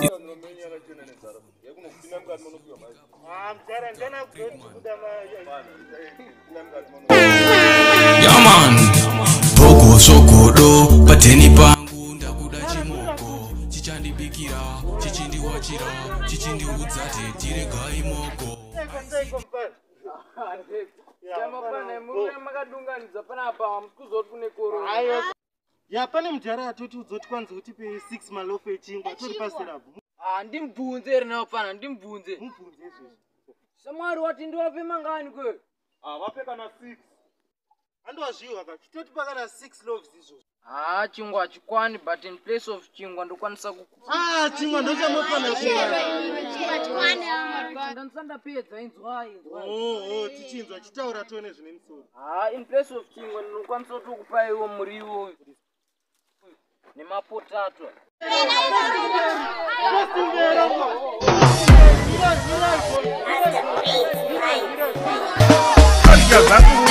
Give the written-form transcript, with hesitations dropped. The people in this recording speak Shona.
Yeah man, Pogo Sokodo, Pateni Pangu, Ndakuda Chimoko, Chichandi Bikira, Chichindi Wachira, Chichindi Udzate, Tirega Imoko. Ya pane mjara atoti udzoti kwanza utipe 6 malofu echingwa atori pasirabu. Ndimubvunze ere naofana ndimubvunze. Mubvunze izvozvo. Samwari wati ndiwape mangani kwe? Vape kana 6. Andozviwa ka chitoti pakana 6 loaves izvozvo. Chingwa chikwani but in place of chingwa ndokwanisa chingwa ndochamofana chikwani. Ndandapedza inzwai. Tichinzwa chitaura tone zvine musoro. In place of chingwa ndokwanisa kukupa iwo muriwo nemapotato. That's